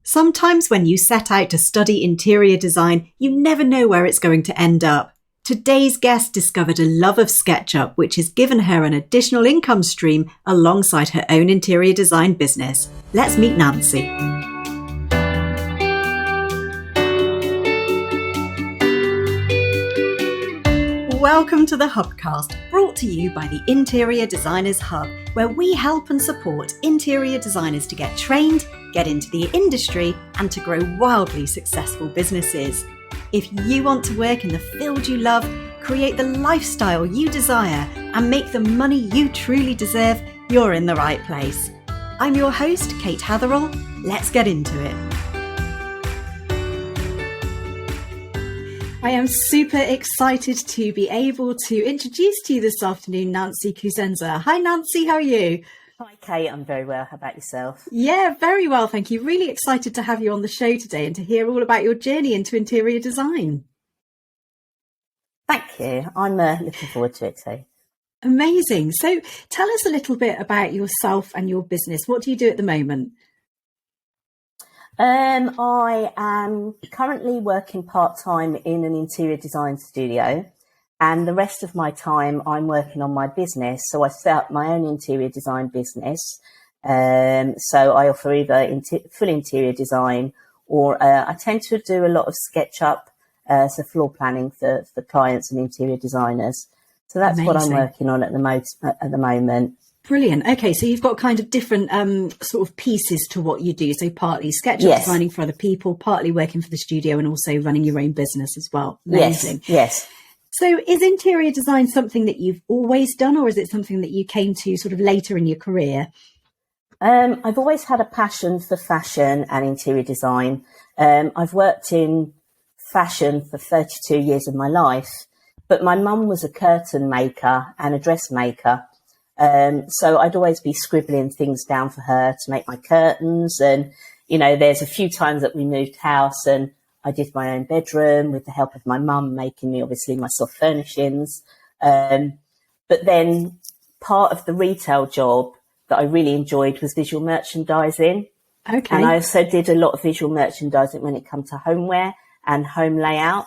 Sometimes when you set out to study interior design, you never know where it's going to end up. Today's guest discovered a love of SketchUp, which has given her an additional income stream alongside her own interior design business. Let's meet Nancy. Welcome to the Hubcast, brought to you by the Interior Designers Hub, where we help and support interior designers to get trained, get into the industry, and to grow wildly successful businesses. If you want to work in the field you love, create the lifestyle you desire, and make the money you truly deserve, you're in the right place. I'm your host, Kate Hatherall. Let's get into it. I am super excited to be able to introduce to you this afternoon Nancy Cusenza. Hi Nancy, how are you? Hi Kate, I'm very well. How about yourself? Yeah, very well, thank you. Really excited to have you on the show today and to hear all about your journey into interior design. Thank you. I'm looking forward to it too. Amazing. So tell us a little bit about yourself and your business. What do you do at the moment? I am currently working part-time in an interior design studio, and the rest of my time I'm working on my business. So I set up my own interior design business. So I offer either full interior design or I tend to do a lot of SketchUp, so floor planning for clients and interior designers. So that's Amazing. what I'm working on at the moment. Brilliant. Okay, so you've got kind of different sort of pieces to what you do. So partly SketchUp designing for other people, partly working for the studio, and also running your own business as well. Amazing. Yes. So is interior design something that you've always done, or is it something that you came to sort of later in your career? I've always had a passion for fashion and interior design. I've worked in fashion for 32 years of my life, but my mum was a curtain maker and a dressmaker. So I'd always be scribbling things down for her to make my curtains. And, you know, there's a few times that we moved house and I did my own bedroom with the help of my mum, making me obviously my soft furnishings. But then part of the retail job that I really enjoyed was visual merchandising. Okay. And I also did a lot of visual merchandising when it comes to homeware and home layout.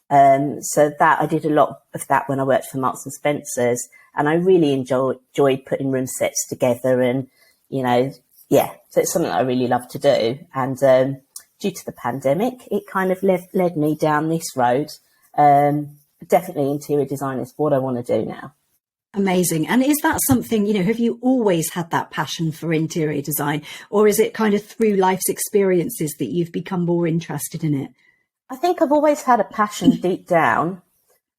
So that I did a lot of that when I worked for Marks and Spencer's. And I really enjoyed putting room sets together and, you know, so it's something that I really love to do. And due to the pandemic, it kind of led me down this road. Definitely interior design is what I want to do now. Amazing. And is that something, you know, have you always had that passion for interior design, or is it kind of through life's experiences that you've become more interested in it? I think I've always had a passion deep down.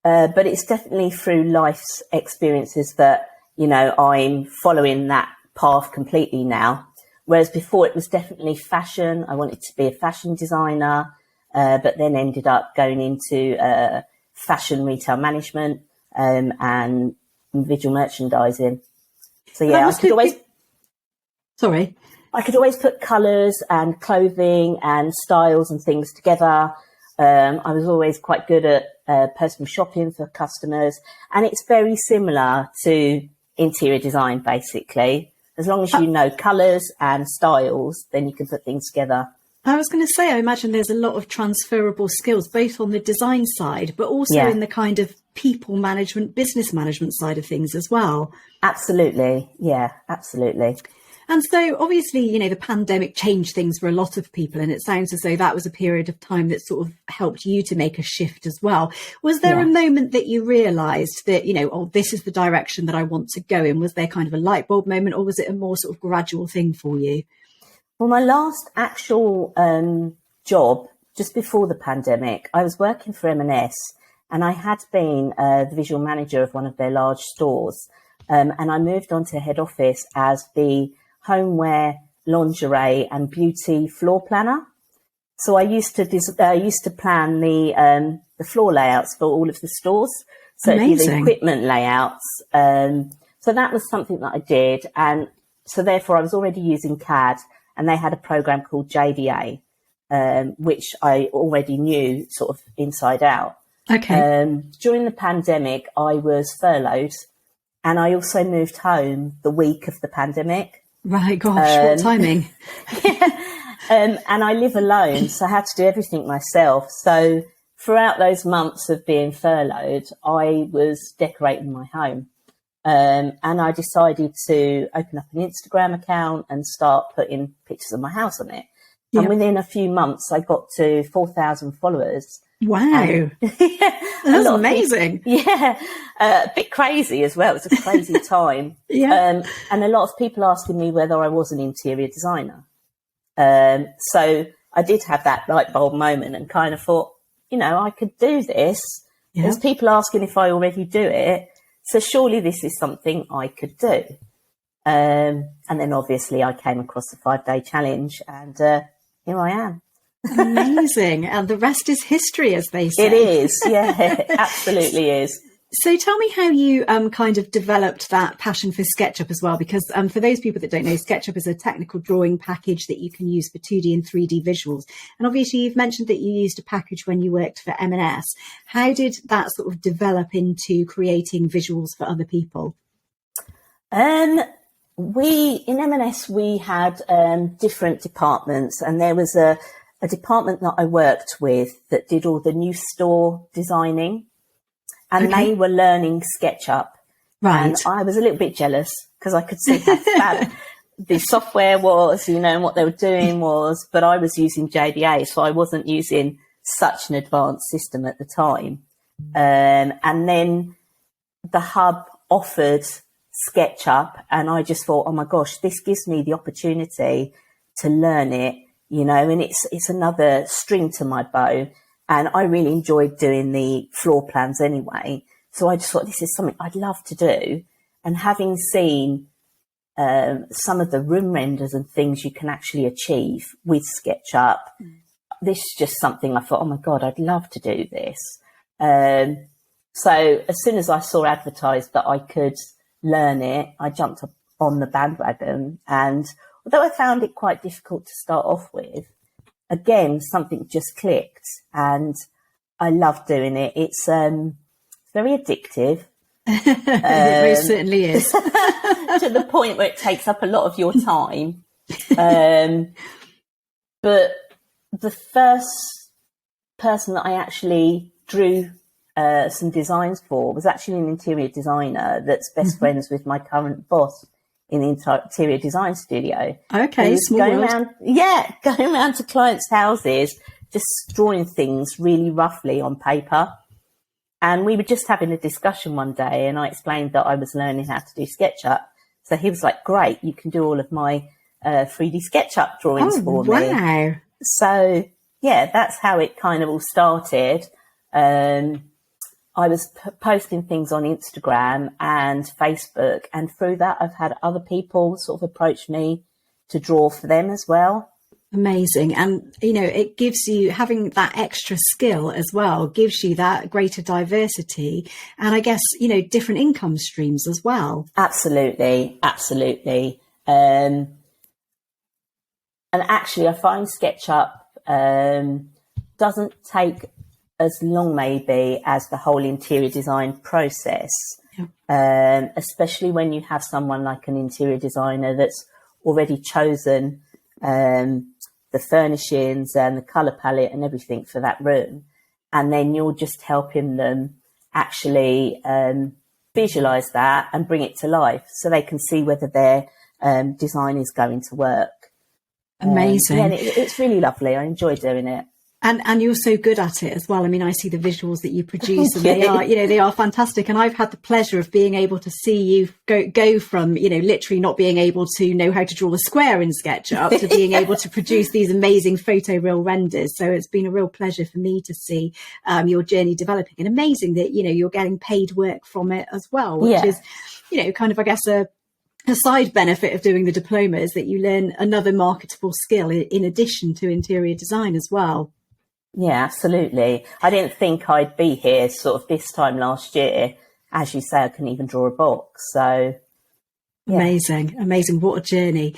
But it's definitely through life's experiences that, you know, I'm following that path completely now. Whereas before it was definitely fashion. I wanted to be a fashion designer, but then ended up going into fashion retail management and visual merchandising. So yeah, I could always put colours and clothing and styles and things together. I was always quite good at personal shopping for customers, and it's very similar to interior design, basically. As long as you know colours and styles, then you can put things together. I was going to say, I imagine there's a lot of transferable skills, both on the design side, but also in the kind of people management, business management side of things as well. Absolutely. Yeah, absolutely. And so obviously, you know, the pandemic changed things for a lot of people, and it sounds as though that was a period of time that sort of helped you to make a shift as well. Was there a moment that you realised that, you know, oh, this is the direction that I want to go in? Was there kind of a light bulb moment, or was it a more sort of gradual thing for you? Well, my last actual job, just before the pandemic, I was working for M&S, and I had been the visual manager of one of their large stores. And I moved on to head office as the homeware, lingerie and beauty floor planner. So I used to plan the floor layouts for all of the stores. So the equipment layouts. So that was something that I did. And so therefore I was already using CAD, and they had a program called JDA, which I already knew sort of inside out. Okay. During the pandemic, I was furloughed, and I also moved home the week of the pandemic. Right, gosh, what timing. And I live alone, so I had to do everything myself. So throughout those months of being furloughed, I was decorating my home. And I decided to open up an Instagram account and start putting pictures of my house on it. Yep. And within a few months, I got to 4,000 followers. Wow. And, that's amazing. A bit crazy as well. It was a crazy time. And a lot of people asking me whether I was an interior designer. So I did have that light bulb moment and kind of thought, I could do this. Yeah. There's people asking if I already do it. So surely this is something I could do. And then obviously I came across the 5-day challenge and here I am. Amazing. And the rest is history, as they say. It is. Yeah, absolutely is. So tell me how you kind of developed that passion for SketchUp as well, because for those people that don't know, SketchUp is a technical drawing package that you can use for 2D and 3D visuals. And obviously you've mentioned that you used a package when you worked for M&S. How did that sort of develop into creating visuals for other people? In M&S, we had different departments, and there was a department that I worked with that did all the new store designing. And they were learning SketchUp. Right. And I was a little bit jealous because I could see how bad the software was, and what they were doing was, but I was using JDA, so I wasn't using such an advanced system at the time. And then the hub offered SketchUp, and I just thought, oh my gosh, this gives me the opportunity to learn it, and it's another string to my bow. And I really enjoyed doing the floor plans anyway. So I just thought this is something I'd love to do. And having seen some of the room renders and things you can actually achieve with SketchUp, this is just something I thought, oh my God, I'd love to do this. So as soon as I saw advertised that I could learn it, I jumped up on the bandwagon. And although I found it quite difficult to start off with, again, something just clicked and I love doing it. It's very addictive. It most certainly is. To the point where it takes up a lot of your time. But the first person that I actually drew some designs for was actually an interior designer that's best friends with my current boss in the interior design studio. Okay, going around to clients' houses, just drawing things really roughly on paper. And we were just having a discussion one day, and I explained that I was learning how to do SketchUp. So he was like, "Great, you can do all of my 3D SketchUp drawings for me." Wow! So yeah, that's how it kind of all started. I was posting things on Instagram and Facebook, and through that I've had other people sort of approach me to draw for them as well. Amazing. And, it gives you, having that extra skill as well, gives you that greater diversity and I guess, different income streams as well. Absolutely. Absolutely. And actually I find SketchUp doesn't take as long maybe as the whole interior design process, especially when you have someone like an interior designer that's already chosen the furnishings and the colour palette and everything for that room. And then you're just helping them actually visualise that and bring it to life so they can see whether their design is going to work. Amazing. And it's really lovely. I enjoy doing it. And you're so good at it as well. I mean, I see the visuals that you produce and they are fantastic. And I've had the pleasure of being able to see you go from, literally not being able to know how to draw a square in SketchUp to being able to produce these amazing photoreal renders. So it's been a real pleasure for me to see your journey developing, and amazing that, you're getting paid work from it as well, which is, kind of, I guess, a side benefit of doing the diploma is that you learn another marketable skill in addition to interior design as well. Yeah, absolutely. I didn't think I'd be here sort of this time last year. As you say, I couldn't even draw a box. So yeah. Amazing. What a journey.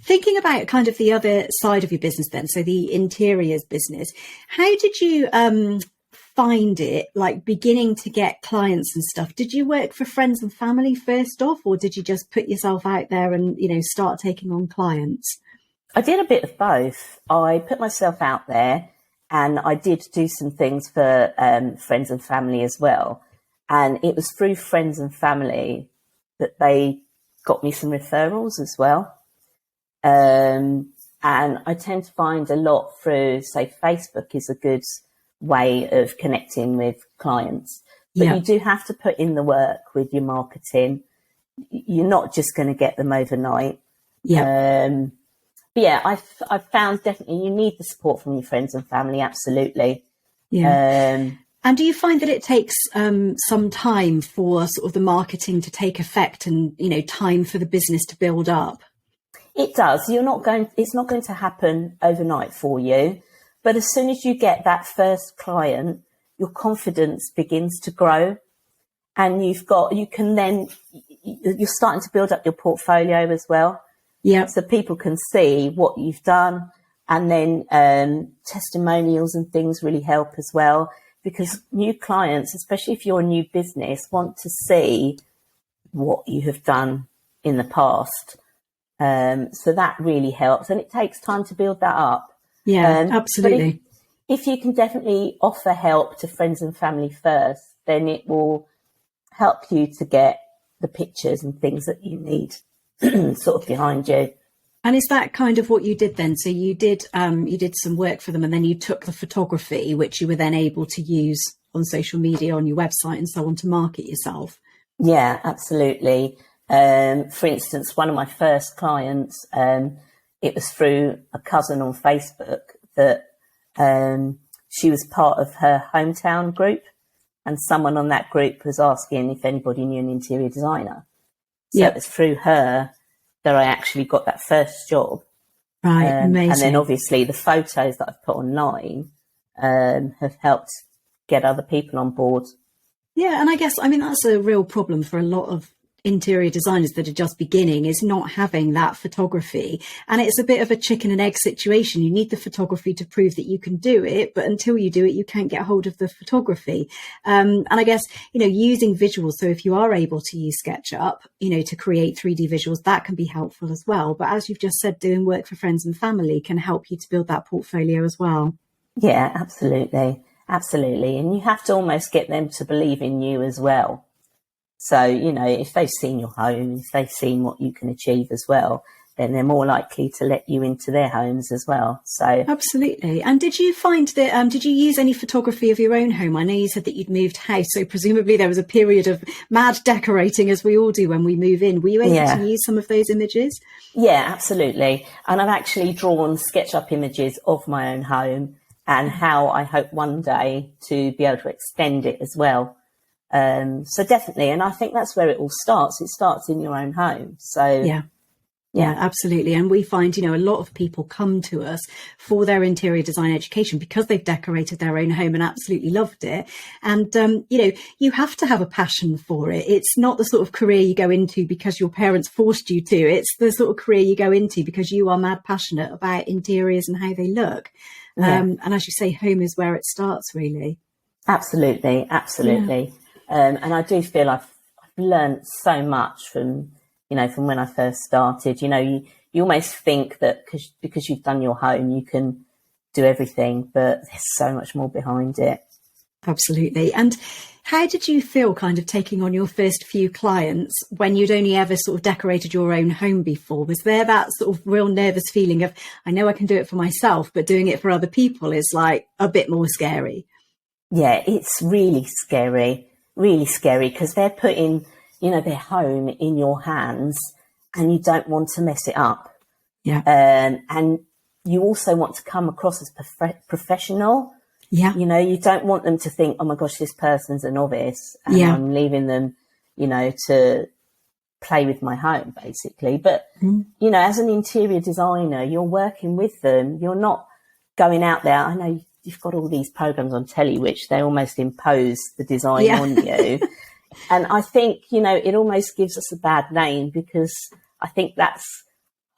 Thinking about kind of the other side of your business then, so the interiors business, how did you find it, like beginning to get clients and stuff? Did you work for friends and family first off, or did you just put yourself out there and, start taking on clients? I did a bit of both. I put myself out there and I did do some things for friends and family as well. And it was through friends and family that they got me some referrals as well. And I tend to find a lot through, say, Facebook is a good way of connecting with clients. But Yeah. you do have to put in the work with your marketing. You're not just going to get them overnight. Yeah. But yeah, I've found definitely you need the support from your friends and family. Absolutely. Yeah. And do you find that it takes some time for sort of the marketing to take effect and, time for the business to build up? It does. It's not going to happen overnight for you. But as soon as you get that first client, your confidence begins to grow, and you're starting to build up your portfolio as well. Yeah. So people can see what you've done, and then testimonials and things really help as well, because new clients, especially if you're a new business, want to see what you have done in the past. So that really helps, and it takes time to build that up. Yeah, absolutely. But if you can definitely offer help to friends and family first, then it will help you to get the pictures and things that you need sort of behind you. And is that kind of what you did then? So you did some work for them, and then you took the photography, which you were then able to use on social media, on your website and so on, to market yourself. Yeah, absolutely. For instance, one of my first clients, it was through a cousin on Facebook that she was part of her hometown group, and someone on that group was asking if anybody knew an interior designer. So It was through her that I actually got that first job. Right, amazing. And then obviously the photos that I've put online have helped get other people on board. Yeah, and I guess, that's a real problem for a lot of interior designers that are just beginning, is not having that photography. And it's a bit of a chicken and egg situation. You need the photography to prove that you can do it, but until you do it, you can't get hold of the photography. And I guess, using visuals. So if you are able to use SketchUp, to create 3D visuals, that can be helpful as well. But as you've just said, doing work for friends and family can help you to build that portfolio as well. Yeah, absolutely. Absolutely. And you have to almost get them to believe in you as well. So, if they've seen your home, if they've seen what you can achieve as well, then they're more likely to let you into their homes as well. So absolutely. And did you find that, did you use any photography of your own home? I know you said that you'd moved house, so presumably there was a period of mad decorating, as we all do when we move in. Were you able to use some of those images? Yeah, absolutely. And I've actually drawn SketchUp images of my own home and how I hope one day to be able to extend it as well. So definitely. And I think that's where it all starts. It starts in your own home. So yeah, absolutely. And we find, a lot of people come to us for their interior design education because they've decorated their own home and absolutely loved it. And, you have to have a passion for it. It's not the sort of career you go into because your parents forced you to. It's the sort of career you go into because you are mad passionate about interiors and how they look. And as you say, home is where it starts, really. Absolutely. Absolutely. And I do feel I've learned so much from when I first started. You almost think that because you've done your home, you can do everything, but there's so much more behind it. Absolutely. And how did you feel kind of taking on your first few clients when you'd only ever sort of decorated your own home before? Was there that sort of real nervous feeling of, I know I can do it for myself, but doing it for other people is like a bit more scary? Yeah, it's really scary, because they're putting, their home in your hands and you don't want to mess it up. Yeah. And you also want to come across as professional. Yeah. You don't want them to think, oh my gosh, this person's a novice and I'm leaving them, to play with my home, basically. But, as an interior designer, you're working with them. You're not going out there. I know you've got all these programs on telly, which they almost impose the design on you. And I think, it almost gives us a bad name because I think that's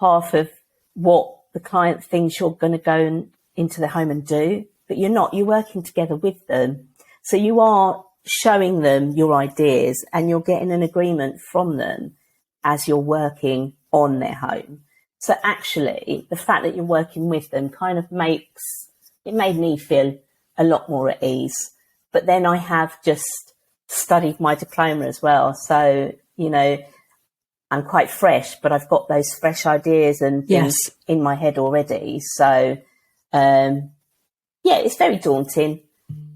half of what the client thinks you're going to go into their home and do. But you're not. You're working together with them. So you are showing them your ideas and you're getting an agreement from them as you're working on their home. So actually, the fact that you're working with them kind of made me feel a lot more at ease. But then I have just studied my diploma as well. So, I'm quite fresh, but I've got those fresh ideas and things in my head already. So, it's very daunting.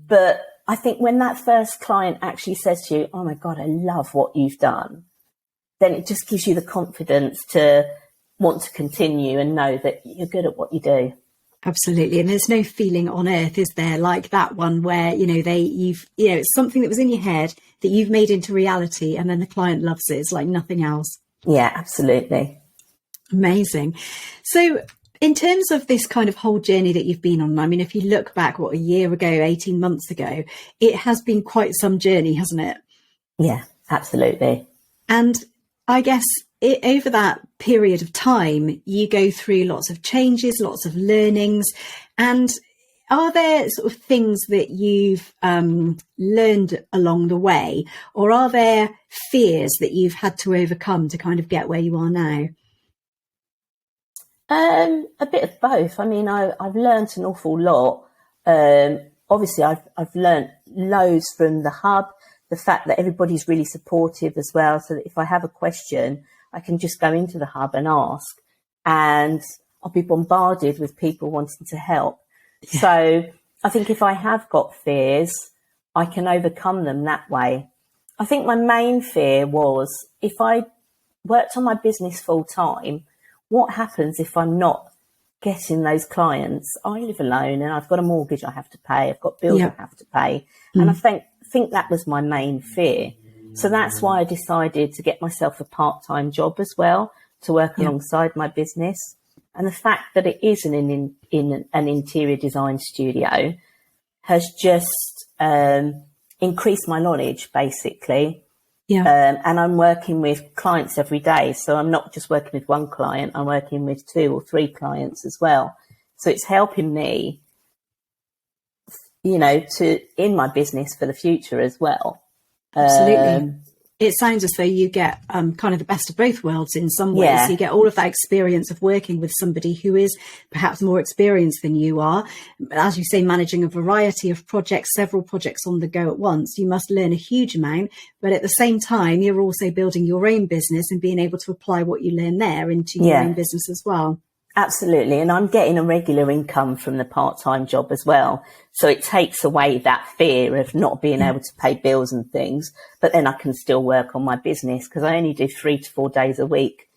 But I think when that first client actually says to you, oh my God, I love what you've done, then it just gives you the confidence to want to continue and know that you're good at what you do. Absolutely. And there's no feeling on earth, is there, like that one where, it's something that was in your head that you've made into reality and then the client loves it. It's like nothing else. Yeah, absolutely. Amazing. So in terms of this kind of whole journey that you've been on, I mean, if you look back, a year ago, 18 months ago, it has been quite some journey, hasn't it? Yeah, absolutely. And I guess over that period of time, you go through lots of changes, lots of learnings. And are there sort of things that you've learned along the way, or are there fears that you've had to overcome to kind of get where you are now? A bit of both. I mean, I've learned an awful lot. Obviously, I've learned loads from the hub. The fact that everybody's really supportive as well, so that if I have a question, I can just go into the hub and ask, and I'll be bombarded with people wanting to help. Yeah. So I think if I have got fears, I can overcome them that way. I think my main fear was if I worked on my business full time, what happens if I'm not getting those clients? I live alone and I've got a mortgage I have to pay. I've got bills I have to pay. And I think that was my main fear. So that's why I decided to get myself a part-time job as well to work alongside my business. And the fact that it is in an interior design studio has just increased my knowledge, basically. Yeah. And I'm working with clients every day. So I'm not just working with one client, I'm working with 2 or 3 clients as well. So it's helping me, in my business for the future as well. Absolutely. It sounds as though you get kind of the best of both worlds in some ways. Yeah. You get all of that experience of working with somebody who is perhaps more experienced than you are. As you say, managing a variety of projects, several projects on the go at once. You must learn a huge amount, but at the same time, you're also building your own business and being able to apply what you learn there into your own business as well. Absolutely. And I'm getting a regular income from the part-time job as well. So it takes away that fear of not being able to pay bills and things. But then I can still work on my business because I only do 3 to 4 days a week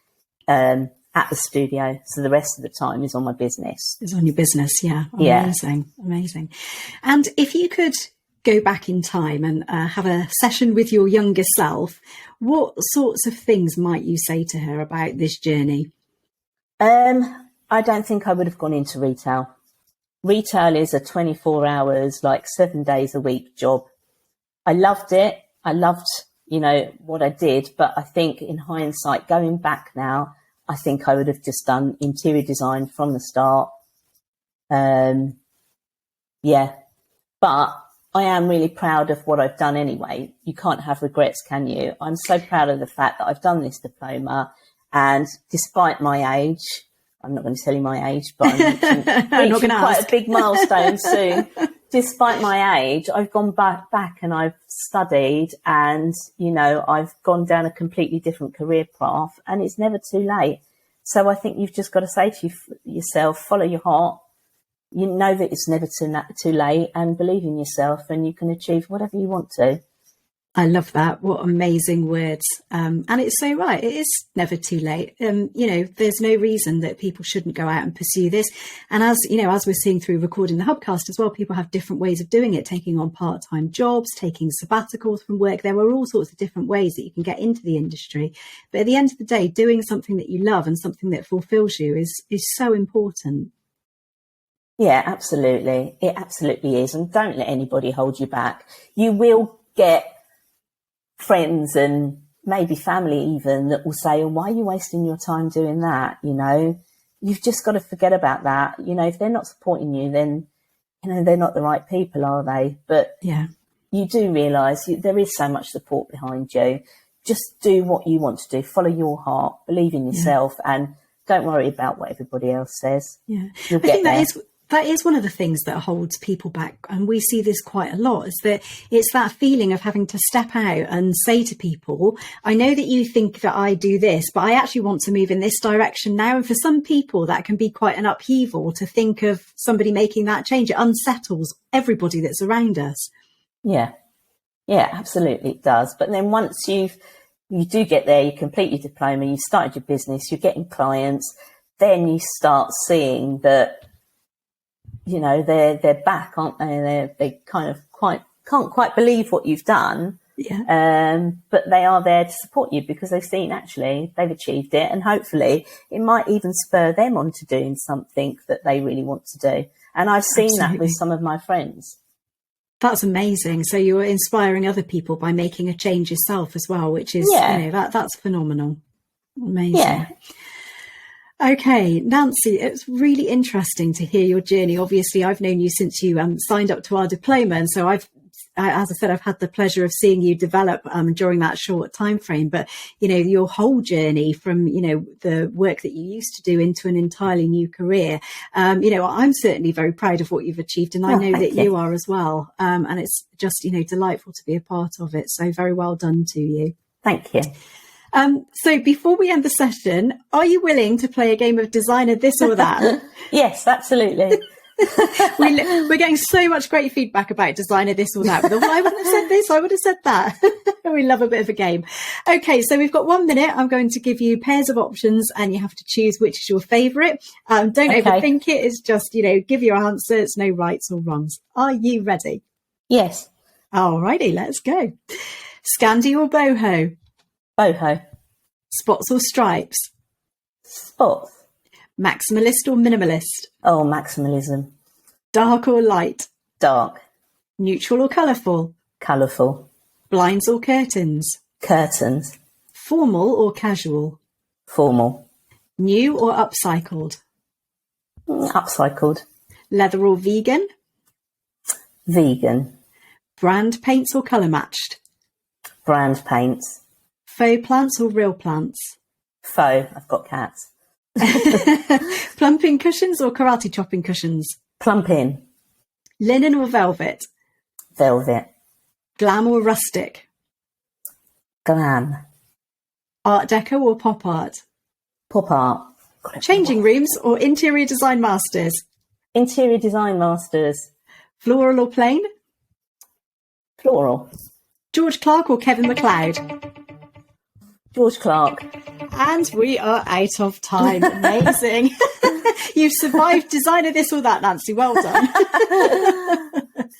at the studio. So the rest of the time is on my business. It's on your business. Yeah. Amazing. Yeah. Amazing. And if you could go back in time and have a session with your younger self, what sorts of things might you say to her about this journey? I don't think I would have gone into retail. Retail is a 24 hours, 7 days a week job. I loved it. I loved, what I did. But I think in hindsight, going back now, I think I would have just done interior design from the start. But I am really proud of what I've done anyway. You can't have regrets, can you? I'm so proud of the fact that I've done this diploma. And despite my age, I'm not going to tell you my age, but I'm reaching quite a big milestone soon. Despite my age, I've gone back and I've studied and, I've gone down a completely different career path and it's never too late. So I think you've just got to say to yourself, follow your heart. You know that it's never too late and believe in yourself and you can achieve whatever you want to. I love that. What amazing words. And it's so right. It is never too late. There's no reason that people shouldn't go out and pursue this. And as we're seeing through recording the Hubcast as well, people have different ways of doing it, taking on part-time jobs, taking sabbaticals from work. There are all sorts of different ways that you can get into the industry. But at the end of the day, doing something that you love and something that fulfills you is so important. Yeah, absolutely. It absolutely is. And don't let anybody hold you back. You will get friends and maybe family even that will say, oh, why are you wasting your time doing that? You've just got to forget about that. If they're not supporting you, then, they're not the right people, are they? But you do realise there is so much support behind you. Just do what you want to do. Follow your heart, believe in yourself and don't worry about what everybody else says. Yeah, You'll I get think there. that is one of the things that holds people back, and we see this quite a lot, is that it's that feeling of having to step out and say to people, I know that you think that I do this, but I actually want to move in this direction now. And for some people that can be quite an upheaval to think of somebody making that change. It unsettles everybody that's around us. Yeah, absolutely it does. But then once you do get there, you complete your diploma, you started your business, you're getting clients, then you start seeing that, you know, they're back, aren't they? They kind of can't quite believe what you've done. Yeah. But they are there to support you because they've seen actually they've achieved it, and hopefully it might even spur them on to doing something that they really want to do. And I've seen that with some of my friends. That's amazing. So you're inspiring other people by making a change yourself as well, which is, you know, that's phenomenal. Amazing. Yeah. Okay, Nancy, it's really interesting to hear your journey. Obviously, I've known you since you signed up to our diploma, and so as I said, I've had the pleasure of seeing you develop during that short time frame. But you know, your whole journey from, you know, the work that you used to do into an entirely new career. You know, I'm certainly very proud of what you've achieved, and I know that you are as well. And it's just, you know, delightful to be a part of it. So very well done to you. Thank you. So before we end the session, are you willing to play a game of designer this or that? Yes, absolutely. We're getting so much great feedback about designer this or that. Well, I wouldn't have said this, I would have said that. We love a bit of a game. Okay, so we've got 1 minute. I'm going to give you pairs of options and you have to choose which is your favourite. Don't overthink it. It's just, you know, give your answer. It's no rights or wrongs. Are you ready? Yes. All righty, let's go. Scandi or boho? Boho. Spots or stripes? Spots. Maximalist or minimalist? Oh, maximalism. Dark or light? Dark. Neutral or colourful? Colourful. Blinds or curtains? Curtains. Formal or casual? Formal. New or upcycled? Upcycled. Leather or vegan? Vegan. Brand Paints or colour matched? Brand paints. Faux plants or real plants? Faux. I've got cats. Plumping cushions or karate chopping cushions? Plumping. Linen or velvet? Velvet. Glam or rustic? Glam. Art deco or pop art? Pop art. Changing rooms or interior design masters? Interior design masters. Floral or plain? Floral. George Clark or Kevin MacLeod? George Clark. And we are out of time. Amazing. You've survived designer this or that, Nancy. Well done.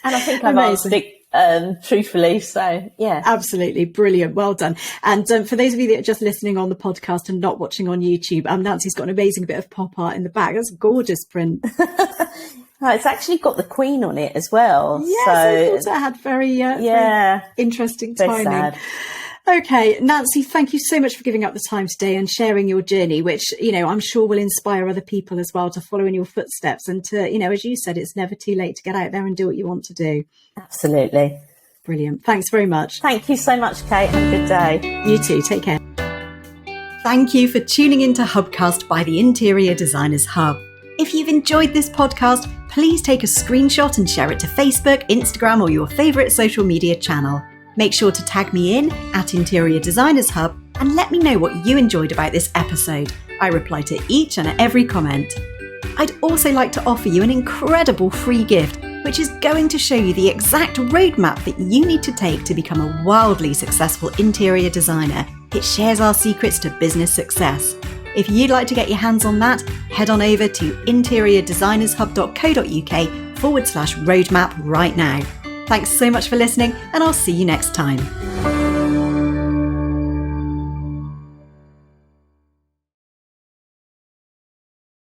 And I think I've answered it truthfully. So, yeah. Absolutely. Brilliant. Well done. And for those of you that are just listening on the podcast and not watching on YouTube, Nancy's got an amazing bit of pop art in the back. That's a gorgeous print. Oh, it's actually got the Queen on it as well. Yes, so I thought it had very interesting timing. Sad. Okay, Nancy, thank you so much for giving up the time today and sharing your journey, which, you know, I'm sure will inspire other people as well to follow in your footsteps and to, you know, as you said, it's never too late to get out there and do what you want to do. Absolutely. Brilliant. Thanks very much. Thank you so much, Kate. Have a good day. You too. Take care. Thank you for tuning into Hubcast by the Interior Designers Hub. If you've enjoyed this podcast, please take a screenshot and share it to Facebook, Instagram, or your favourite social media channel. Make sure to tag me in at Interior Designers Hub and let me know what you enjoyed about this episode. I reply to each and every comment. I'd also like to offer you an incredible free gift, which is going to show you the exact roadmap that you need to take to become a wildly successful interior designer. It shares our secrets to business success. If you'd like to get your hands on that, head on over to interiordesignershub.co.uk/roadmap right now. Thanks so much for listening, and I'll see you next time.